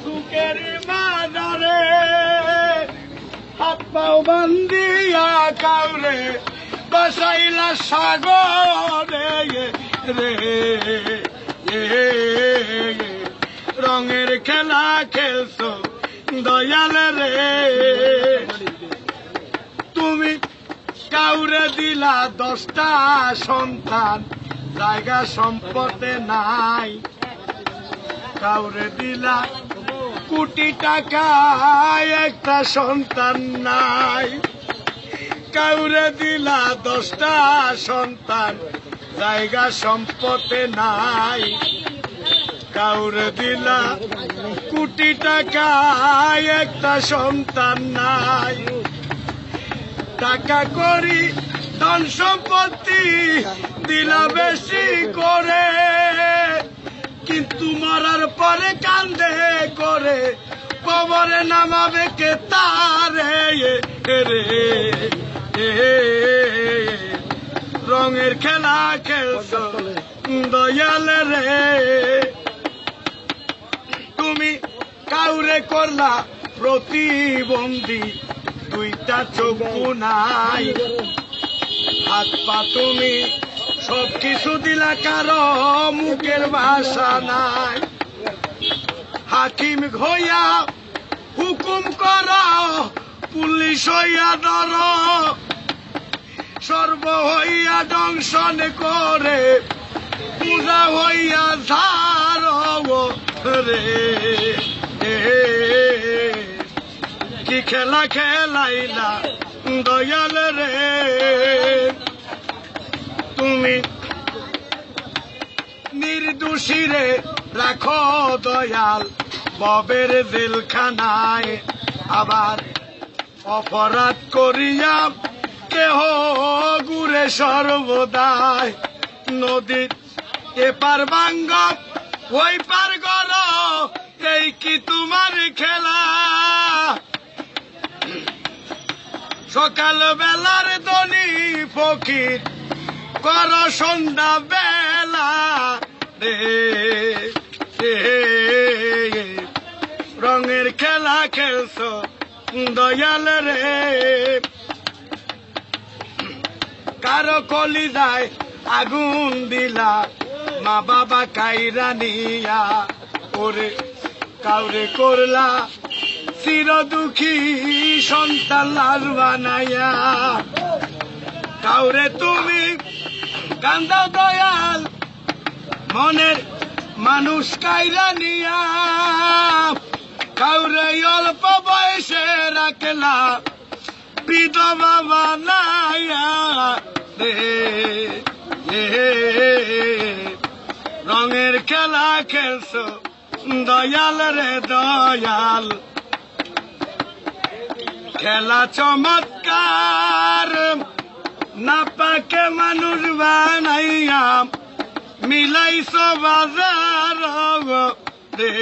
সুখের মাদারে হাত পাও বান্দিয়া কাউরে বসাইলা সাগরে রে রঙের খেলা খেলছো দয়াল রে তুমি কাউরে দিলা 10টা সন্তান জায়গা সম্পদে নাই কাউরে দিলা কোটি টাকা একটা সন্তান নাই কাউরে দিলা 10টা সন্তান জায়গা সম্পদে নাই কাউরে দিলা কোটি টাকা একটা সন্তান নাই টাকা করি ধন সম্পত্তি দিলা বেশি করে কিন্তু মরার পরে কান্দে করে কবরে নামাবে কে তারে রে রঙের খেলা খেলছো দয়াল রে তুমি কাউরে করলা প্রতিবন্ধী 2টা চক্ষু নাই হাত পা তুমি সবকিছু দিলা কারো মুখের ভাষা নাই হাকিম হইয়া হুকুম কর পুলিশ হইয়া ধর সর্ব হইয়া দংশন করে পূজা হইয়া ধার রে কি খেলা খেলাইলা দয়াল রে তুমি নির্দোষীরে রাখো দয়াল ববের জেলখানায় আবার অপরাধ করিয়া কেহ ঘুরে সর্বদাই নদীর এপার ভাঙ্গ ওই পার গর এই কি তোমার খেলা সকাল বেলার দনি ফকির কর সন্ধ্যা বেলা রে রঙের খেলা খেলছো দয়াল রে কারো কলিজায় আগুন দিলা মা বাবা কাইরা নিয়া ওরে কাউরে করলা চির দুঃখী সন্তান লাল বানাইয়া কাউরে তুমি কান্দাও দয়াল মনের মানুষ কাইরা নিয়া কাউরে অল্প বয়সে রাখলা বিধবা বানাইয়া রঙের খেলা খেলছো দয়াল রে দয়াল খেলা চমৎকার না পাকে মানুষ বানাইয়া মিলাইছো বাজার রে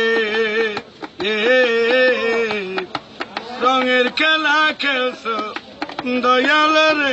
রঙের খেলা খেলছো দয়াল রে